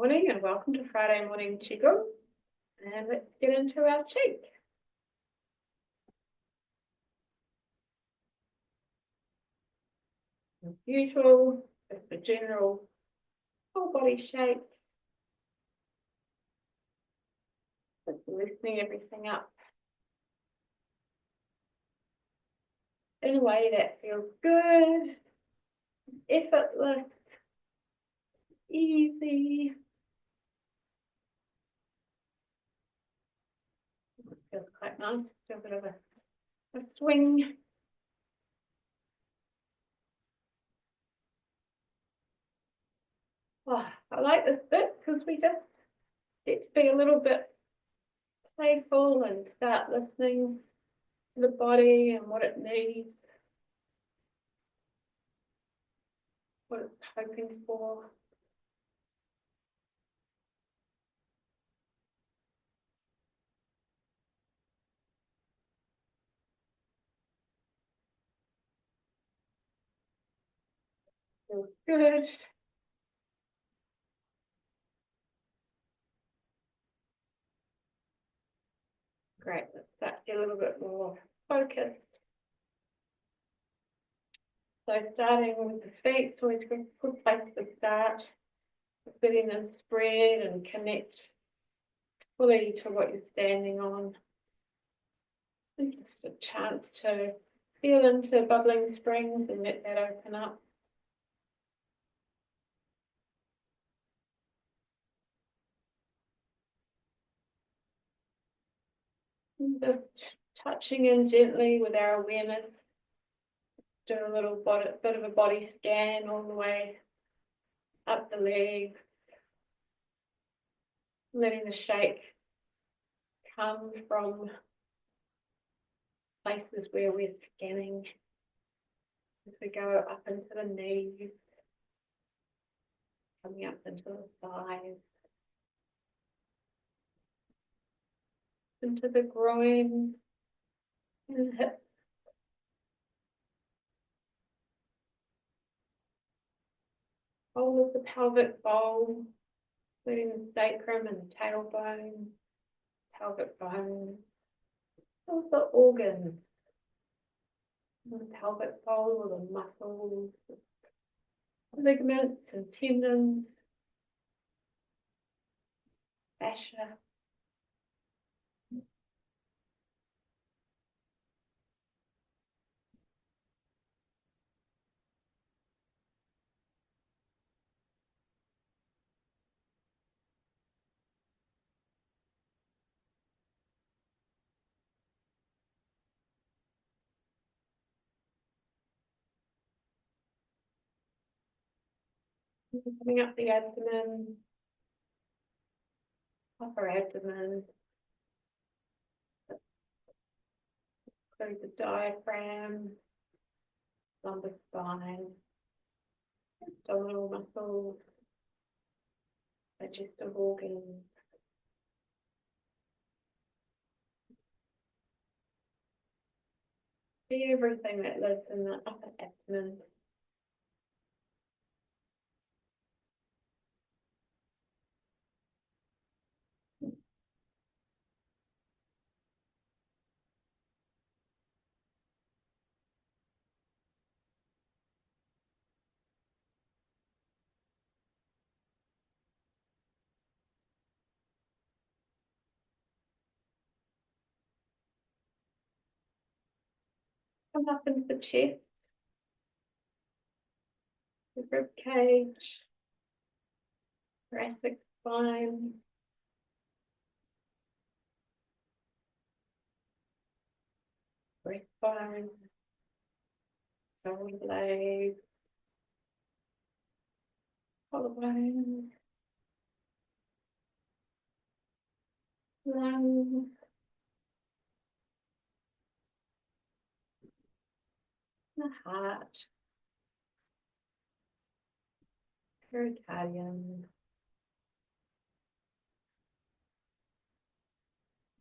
morning and welcome to Friday morning Qigong, and let's get into our Qig. As usual, it's the general whole body shape, just loosening everything up in a way that feels good, effortless, easy. Feels quite nice, do a bit of a swing. Oh, I like this bit because we just get to be a little bit playful and start listening to the body and what it needs, what it's hoping for. Feels good. Great, let's start to get a little bit more focused. So starting with the feet, so it's a good place to start, letting them spread and connect fully to what you're standing on. And just a chance to feel into bubbling springs and let that open up. And just touching in gently with our awareness. Do a little bit of a body scan all the way up the legs, letting the shake come from places where we're scanning as we go up into the knees, coming up into the thighs, into the groin and hips. Whole of the pelvic bowl, including the sacrum and tailbone, pelvic bone, all the organs, the pelvic bowl, all the muscles, ligaments and tendons, fascia. Coming up the abdomen, upper abdomen, include the diaphragm, lumbar spine, abdominal muscles, digestive organs. See everything that lives in the upper abdomen. Come up into the chest, the rib cage, thoracic spine, breastbone, shoulder blades, collarbone, lungs, the heart, pericardium.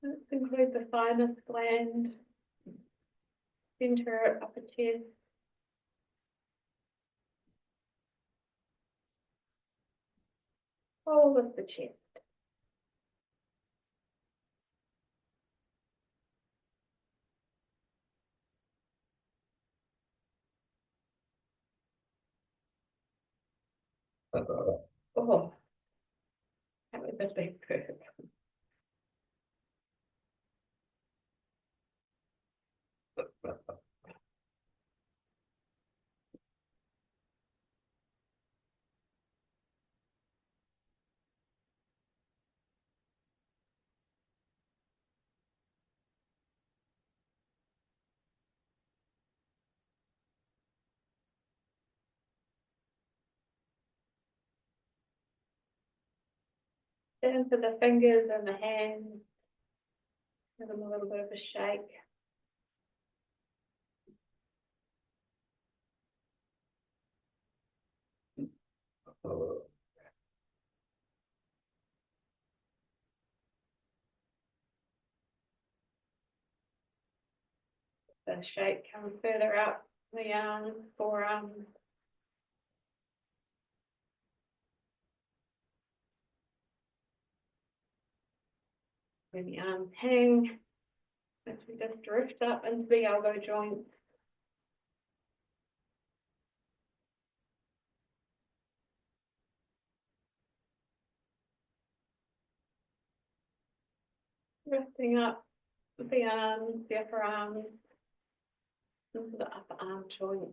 Let's include the thymus gland, center upper chest, whole of the chest. Oh, that was a big perfect. Down to the fingers and the hands. Give them a little bit of a shake. The shake comes further up the forearm. When the arms hang, as we just drift up into the elbow joint. Drifting up with the arms, the upper arms, into the upper arm joint.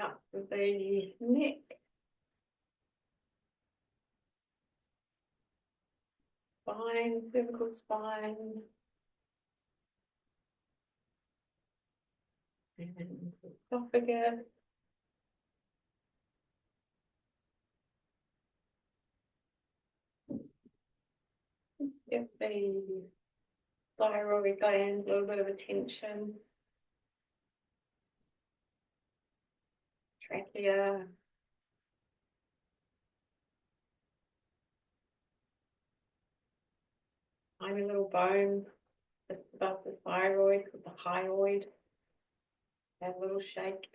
Up with the neck. Spine, cervical spine. And esophagus. Give the thyroid gland a little bit of attention. Trachea. Tiny little bone just above the thyroid with the hyoid. Have a little shake.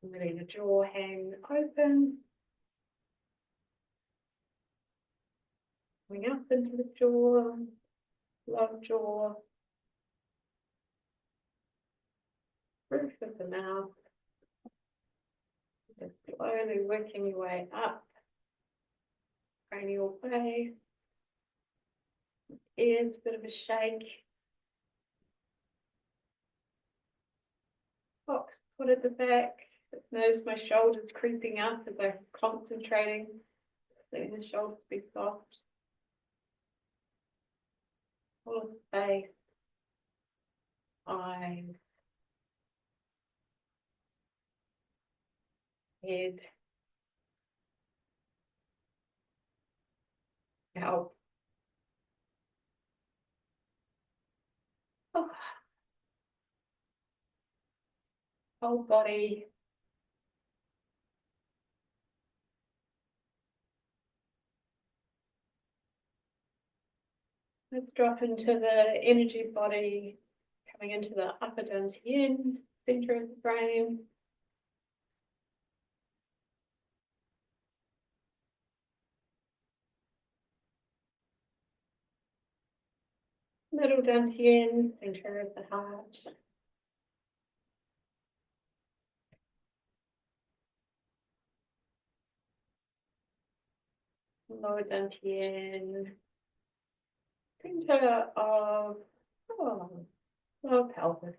Letting the jaw hang open. Coming up into the jaw, low jaw, roof of the mouth. Just slowly working your way up. Cranial base. Ears, a bit of a shake. Box put at the back. Notice my shoulders creeping up as I'm concentrating. Letting the shoulders be soft. Full of space. Eyes. Head. Scalp. Oh. Whole body. Let's drop into the energy body, coming into the upper dantian, center of the brain. Middle dantian, center of the heart. Lower dantian, center of lower pelvis.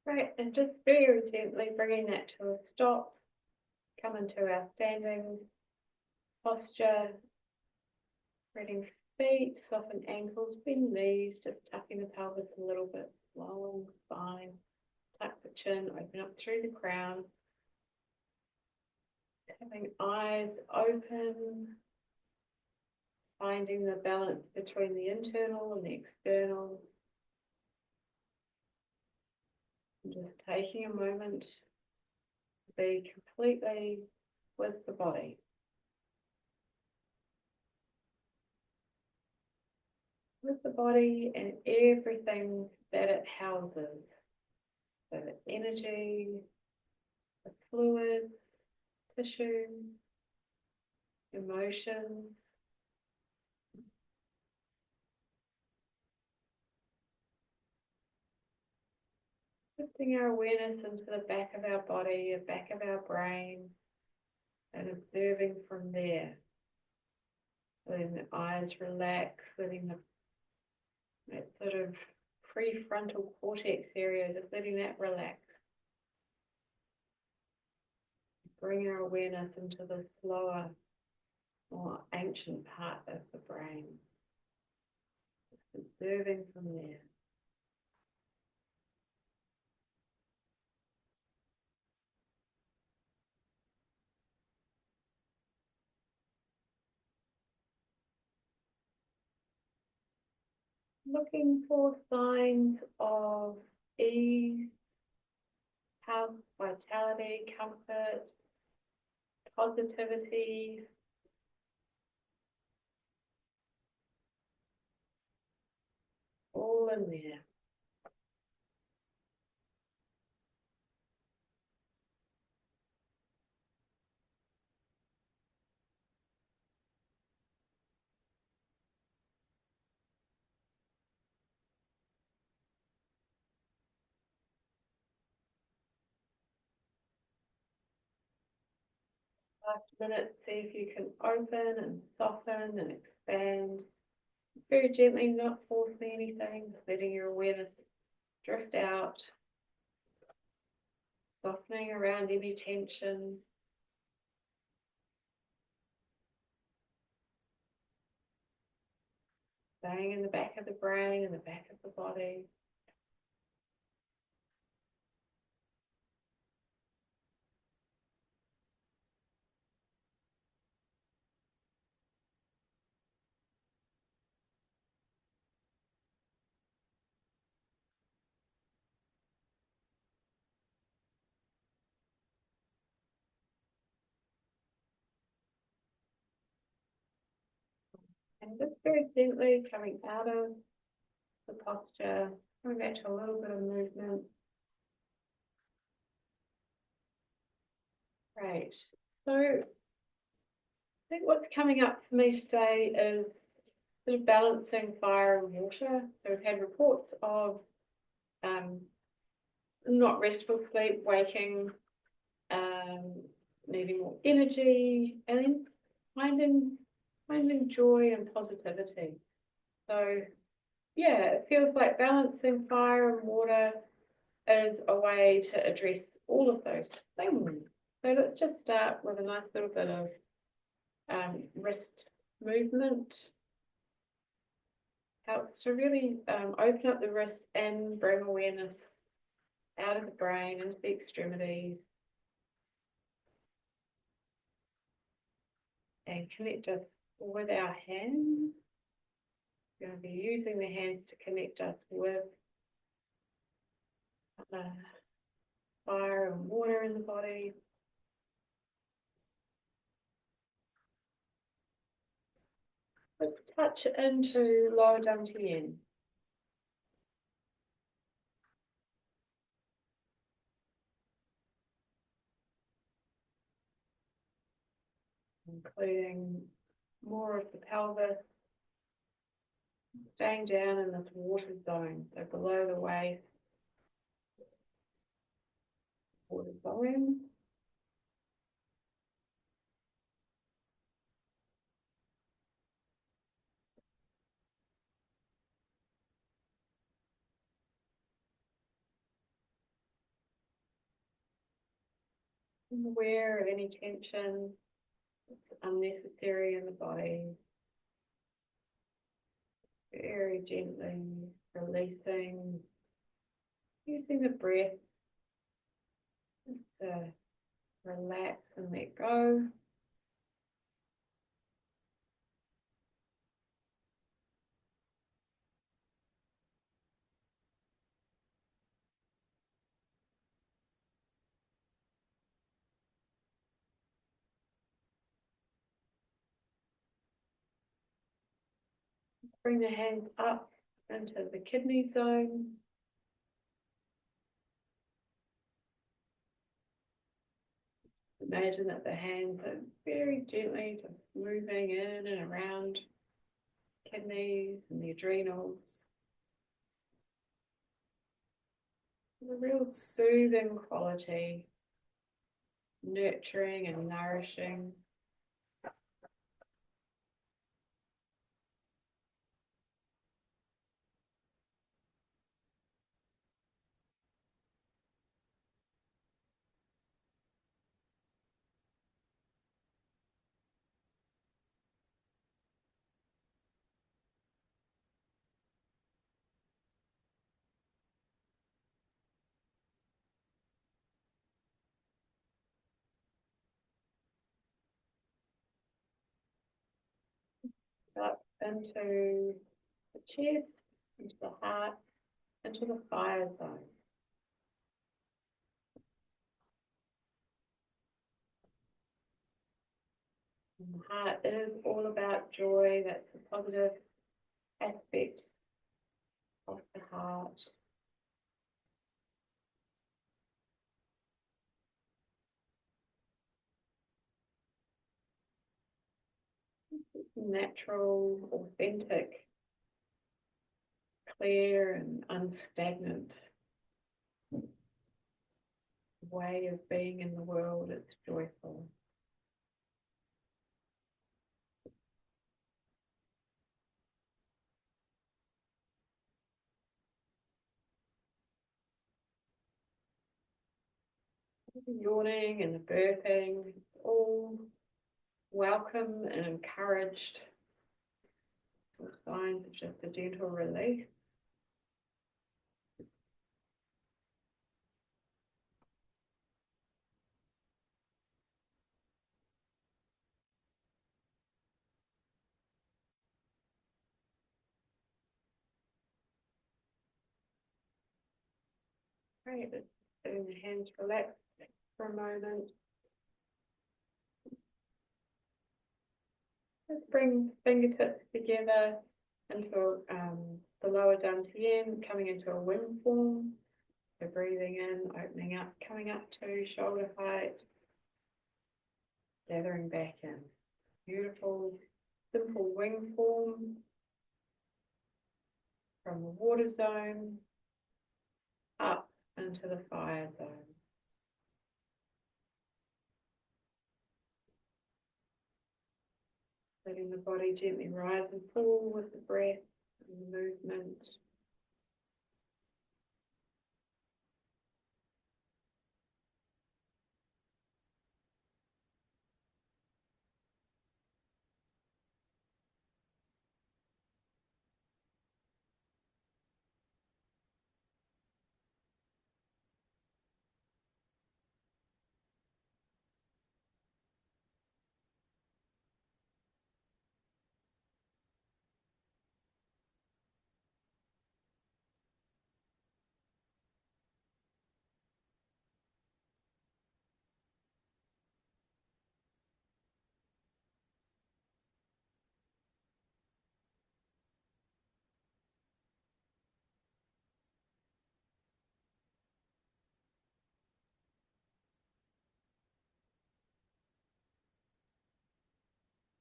Right, and just very gently bringing that to a stop. Come into our standing posture. Spreading feet, soften ankles, bend knees, just tucking the pelvis a little bit, long spine. Tuck the chin, open up through the crown. Having eyes open, finding the balance between the internal and the external. And just taking a moment to be completely with the body. With the body and everything that it houses. So the energy, the fluid, tissue, emotion. Lifting our awareness into the back of our body, the back of our brain, and observing from there. Letting the eyes relax, letting that sort of prefrontal cortex area, just letting that relax. Bring our awareness into the slower, more ancient part of the brain. Just observing from there. Looking for signs of ease, health, vitality, comfort, positivity. All in there. Last minute, see if you can open and soften and expand. Very gently, not forcing anything, letting your awareness drift out, softening around any tension. Staying in the back of the brain and the back of the body. And just very gently coming out of the posture, coming back to a little bit of movement. Great. So I think what's coming up for me today is sort of balancing fire and water. So we've had reports of not restful sleep, waking, needing more energy, and then finding joy and positivity. So yeah, it feels like balancing fire and water is a way to address all of those things. So let's just start with a nice little bit of wrist movement. Helps to really open up the wrist and bring awareness out of the brain into the extremities. And connect us with our hands. We're going to be using the hands to connect us with fire and water in the body. Let's touch into lower dantian. Including more of the pelvis, staying down in this water zone, so below the waist, water zone. Aware of any tension that's unnecessary in the body. Very gently releasing, using the breath to Relax and let go. Bring the hands up into the kidney zone. Imagine that the hands are very gently just moving in and around kidneys and the adrenals. A real soothing quality, nurturing and nourishing. Up into the chest, into the heart, into the fire zone. And the heart is all about joy. That's the positive aspect of the heart. Natural, authentic, clear and unstagnant way of being in the world. It's joyful. The yawning and the burping, all welcome and encouraged. Signs of just a gentle release. Great, letting the hands relax for a moment. Just bring fingertips together into the lower dantian, coming into a wing form. So breathing in, opening up, coming up to shoulder height, gathering back in. Beautiful, simple wing form from the water zone up into the fire zone. Letting the body gently rise and fall with the breath and the movement.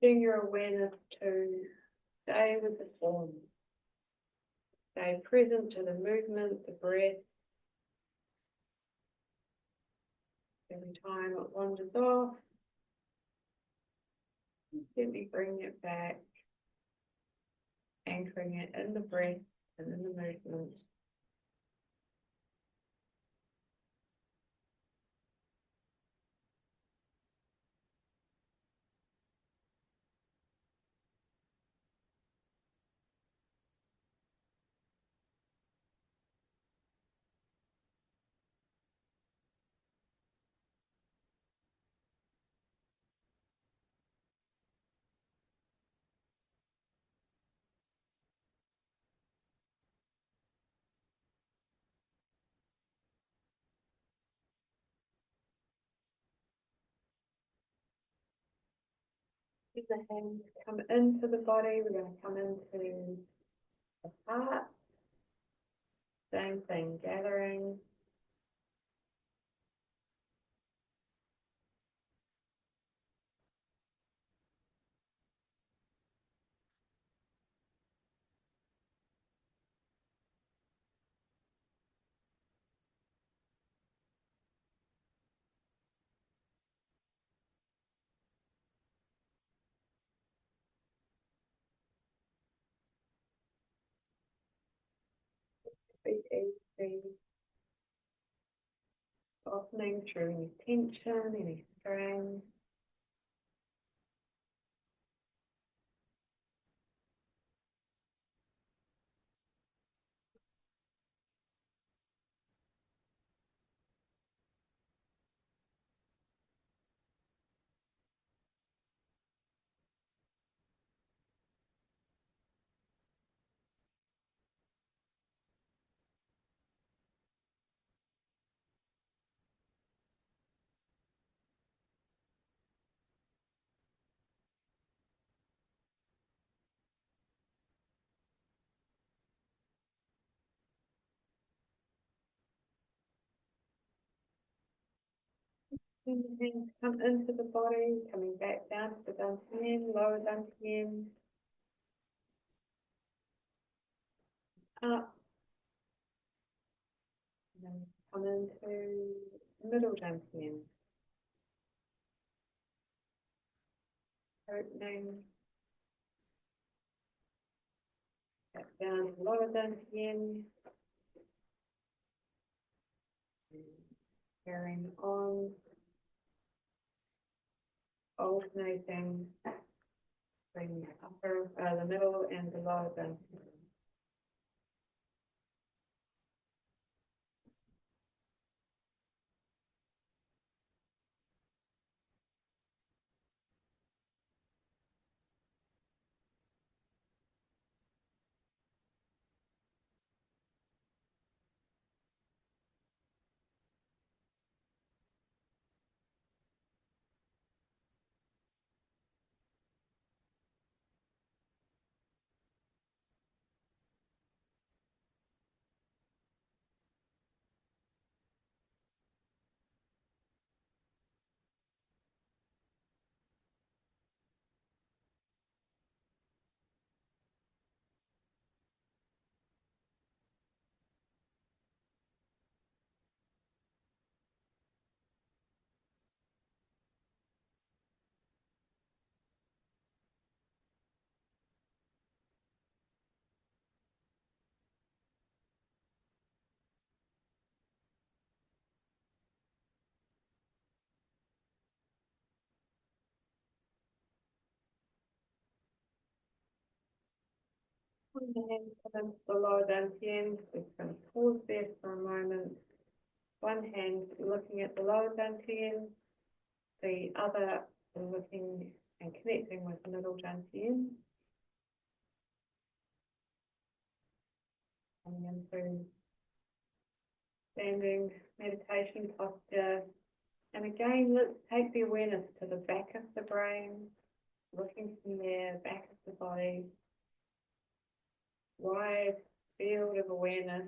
Bring your awareness to stay with the form. Stay present to the movement, the breath. Every time it wanders off, gently bring it back, anchoring it in the breath and in the movement. The hands come into the body, we're going to come into the heart. Same thing, gathering. Breathe easy, softening through any tension, any strain. And the hands come into the body, coming back down to the dantian, lower dantian, up, and then come into middle dantian, opening, back down to lower dantian, carrying on, alternating between the middle and the lower dantian. And the hands come into the lower dantian, we're going to pause there for a moment. One hand looking at the lower dantian, the other looking and connecting with the middle dantian. Coming into standing meditation posture. And again, let's take the awareness to the back of the brain, looking from there, back of the body, wide field of awareness.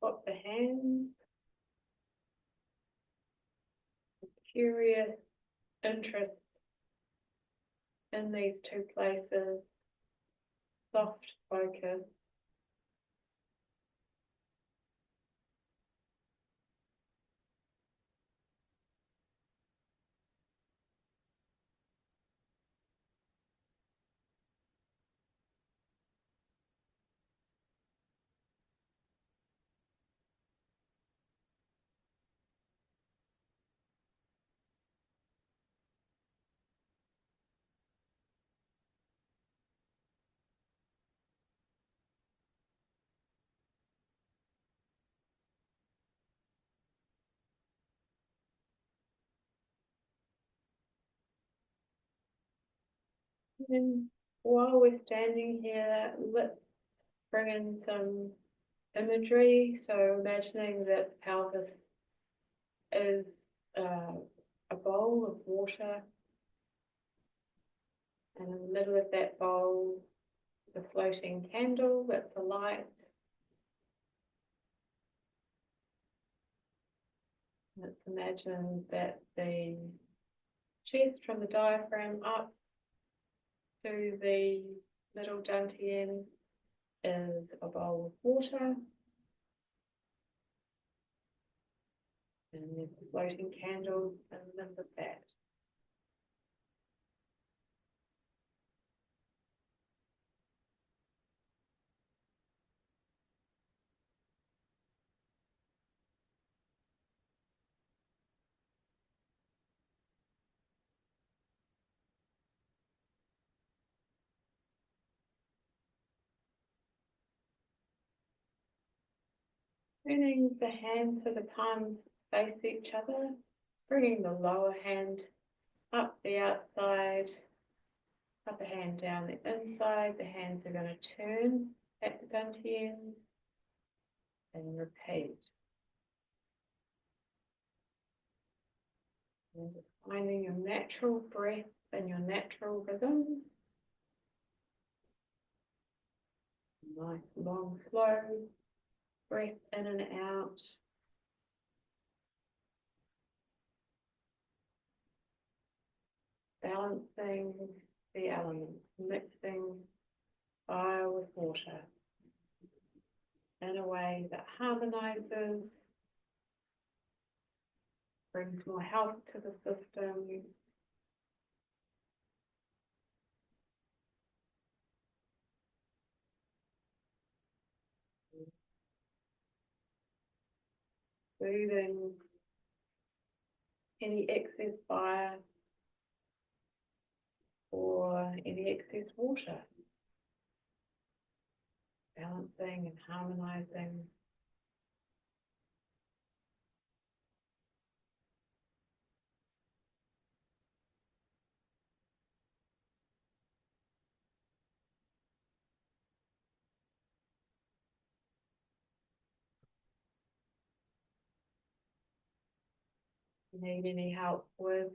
Got the hands, curious interest in these two places, soft focus. And while we're standing here, let's bring in some imagery. So imagining that the pelvis is a bowl of water, and in the middle of that bowl, the floating candle that's the light. Let's imagine that the chest from the diaphragm up to the middle dantian is a bowl of water. And there's the floating candle in the middle of that. Turning the hands so the palms face each other, bringing the lower hand up the outside, upper hand down the inside. The hands are going to turn at the dantian and repeat. And just finding your natural breath and your natural rhythm. Nice, long, slow breath in and out. Balancing the elements, mixing fire with water in a way that harmonizes, brings more health to the system. Soothing any excess fire or any excess water. Balancing and harmonizing. Need any help with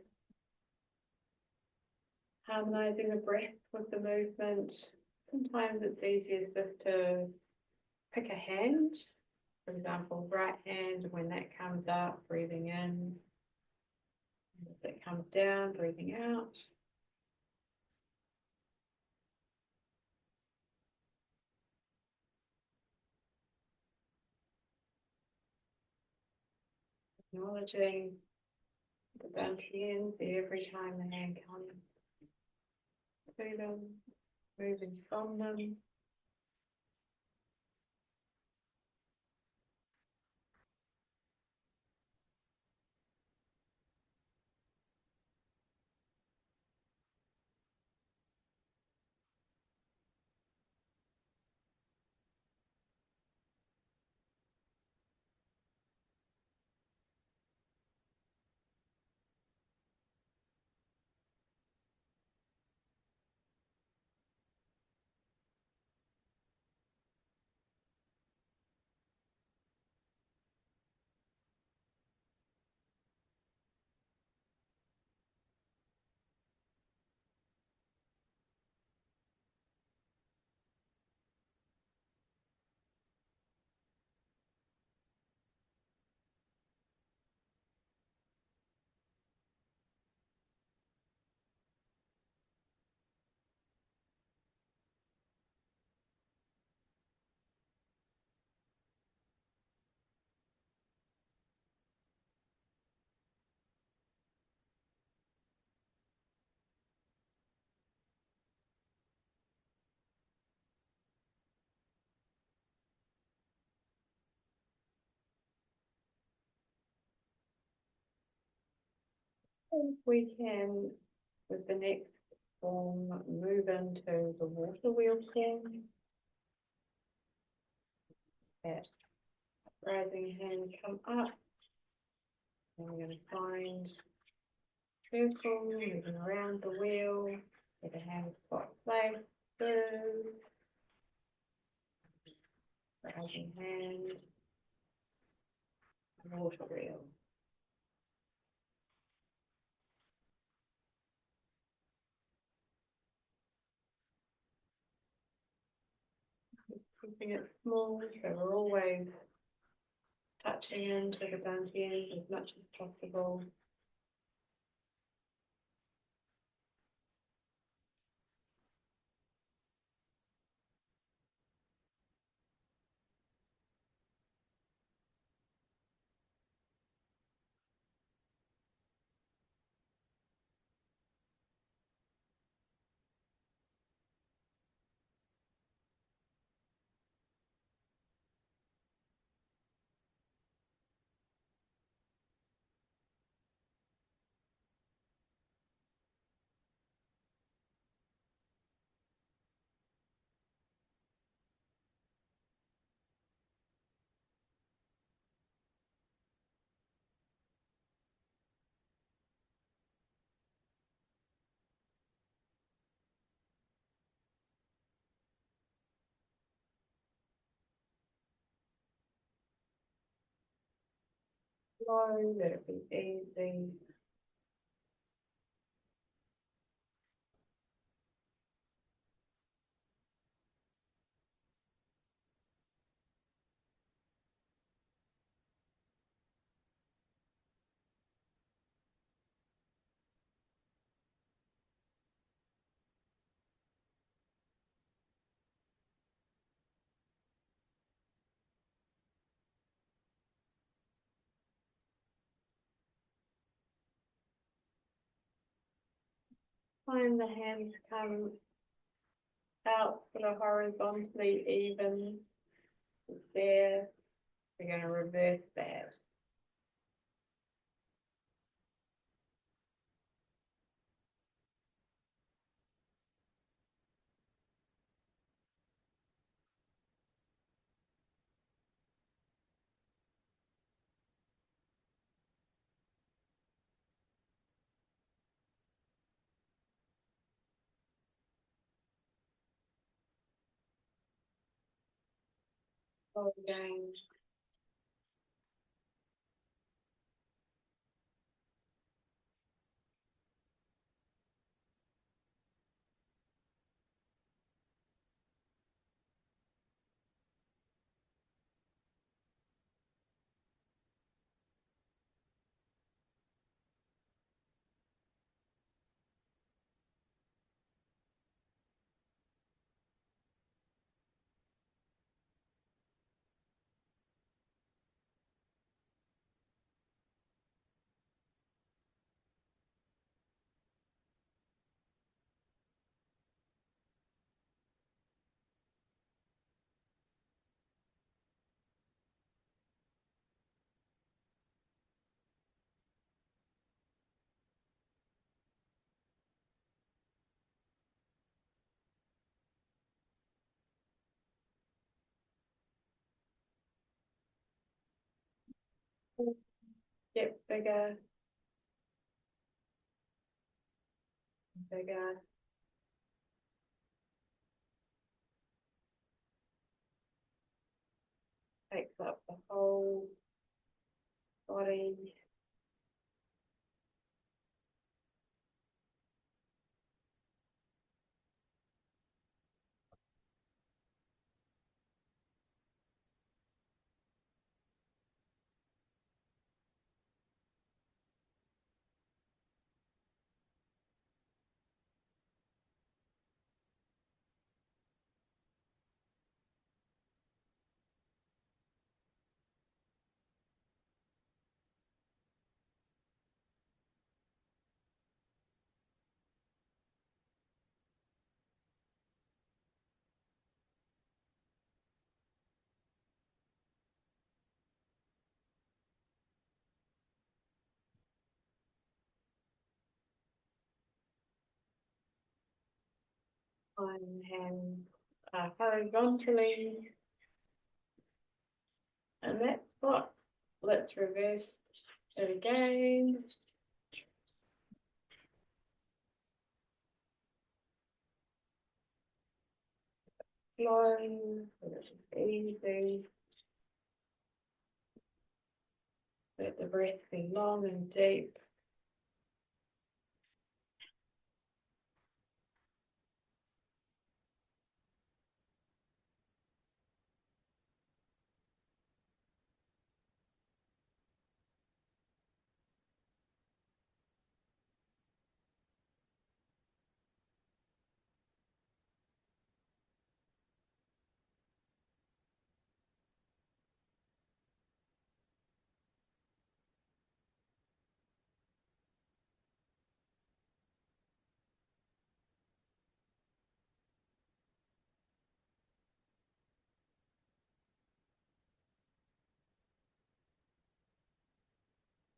harmonizing the breath with the movement? Sometimes it's easiest just to pick a hand, for example, right hand, when that comes up, breathing in. As it comes down, breathing out. Acknowledging the dantians every time the hand comes to them, moving from them. We can, with the next form, move into the water wheel form. That rising hand come up. And we're going to find circle, moving around the wheel, Get a hand spot places. Rising hand. Water wheel. Keeping it small, so we're always touching into the dantian as much as possible. Slow, let it be easy. Find the hands come out sort of horizontally even. There, we're going to reverse that. So again, get bigger, bigger. Takes up the whole body. On hands horizontally, and that's what. Let's reverse it again. flow, so that it's easy. Let the breath be long and deep.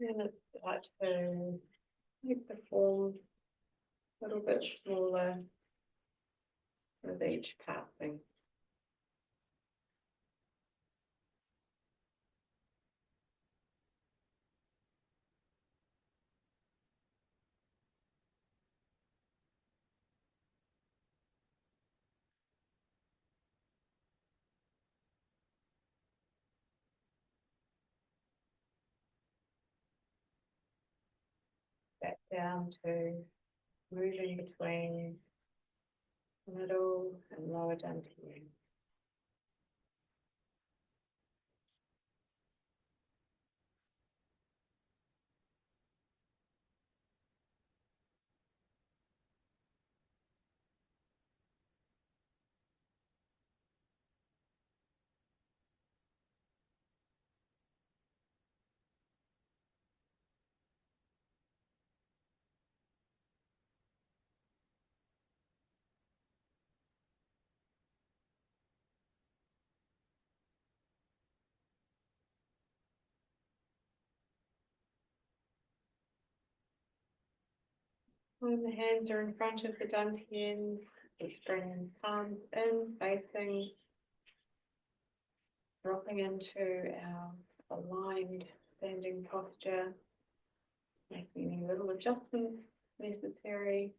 And it's like to make the form a little bit smaller with each passing. Back down to moving between middle and lower dantian. When the hands are in front of the dantian, let's bring palms in, facing, dropping into our aligned standing posture, making any little adjustments necessary.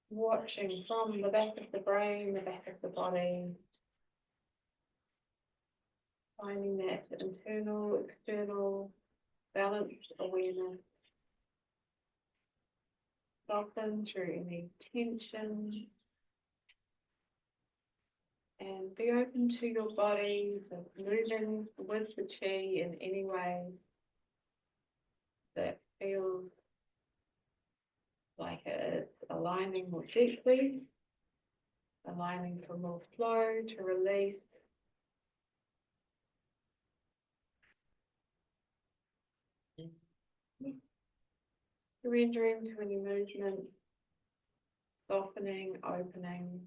Watching from the back of the brain, the back of the body, finding that internal, external, balanced awareness. Soften through any tension. And be open to your body, moving with the chi in any way that feels like it's aligning more deeply, aligning for more flow, to release. Surrendering to any movement, softening, opening.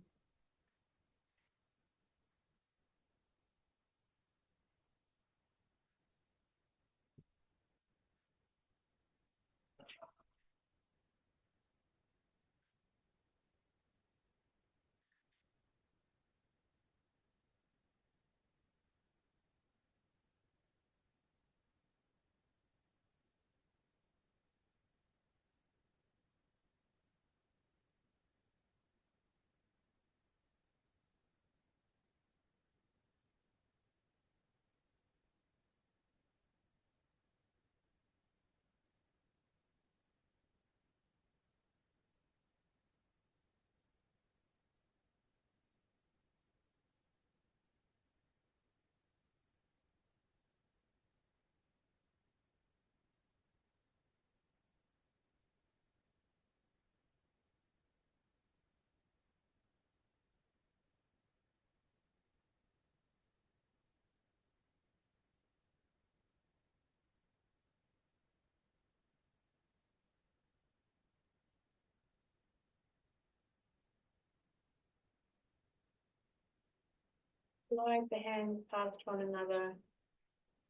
Slide the hands past one another,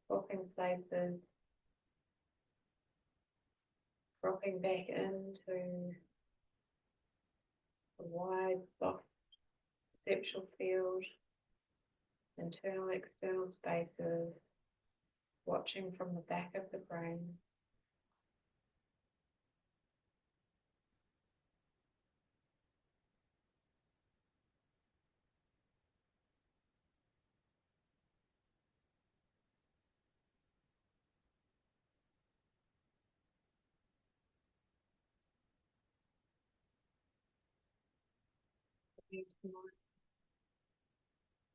swapping places, dropping back into a wide, soft perceptual field, internal, external spaces, watching from the back of the brain.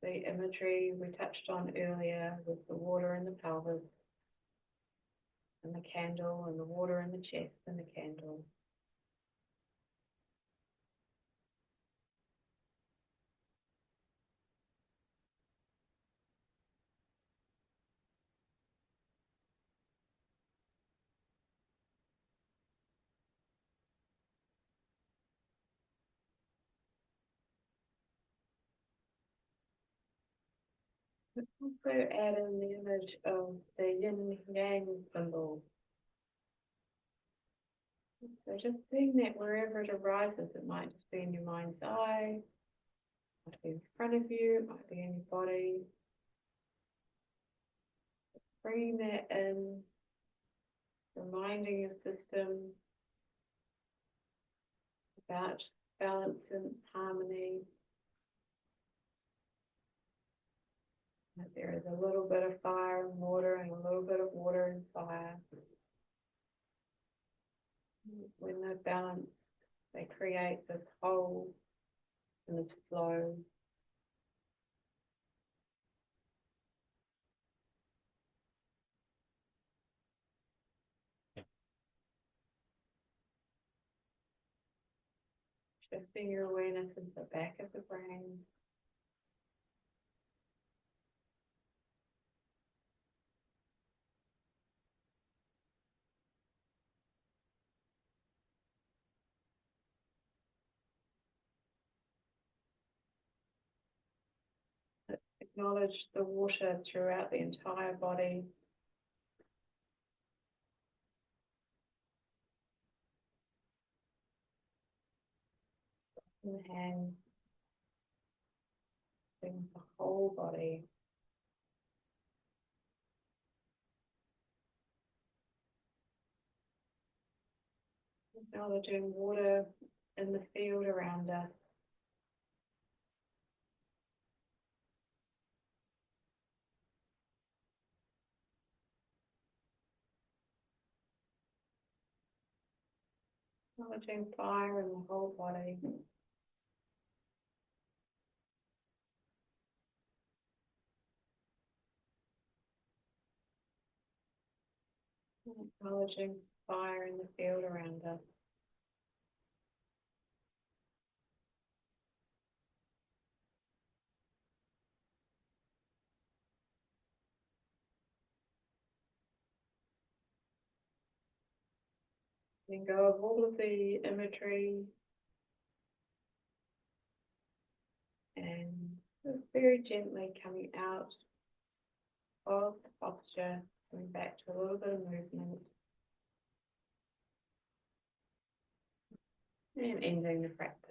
The imagery we touched on earlier with the water in the pelvis and the candle, and the water in the chest and the candle. Also add in the image of the yin yang symbol. So just seeing that wherever it arises, it might just be in your mind's eye, might be in front of you, it might be in your body. Bringing that in, reminding your system about balance and harmony. That there is a little bit of fire and water, and a little bit of water and fire. When they're balanced, they create this whole and this flow. Shifting your awareness into the back of the brain. Acknowledge the water throughout the entire body. In the hands, the whole body. Acknowledging water in the field around us. Acknowledging fire in the whole body. Acknowledging fire in the field around us. Letting go of all of the imagery and just very gently coming out of the posture, coming back to a little bit of movement, and ending the practice.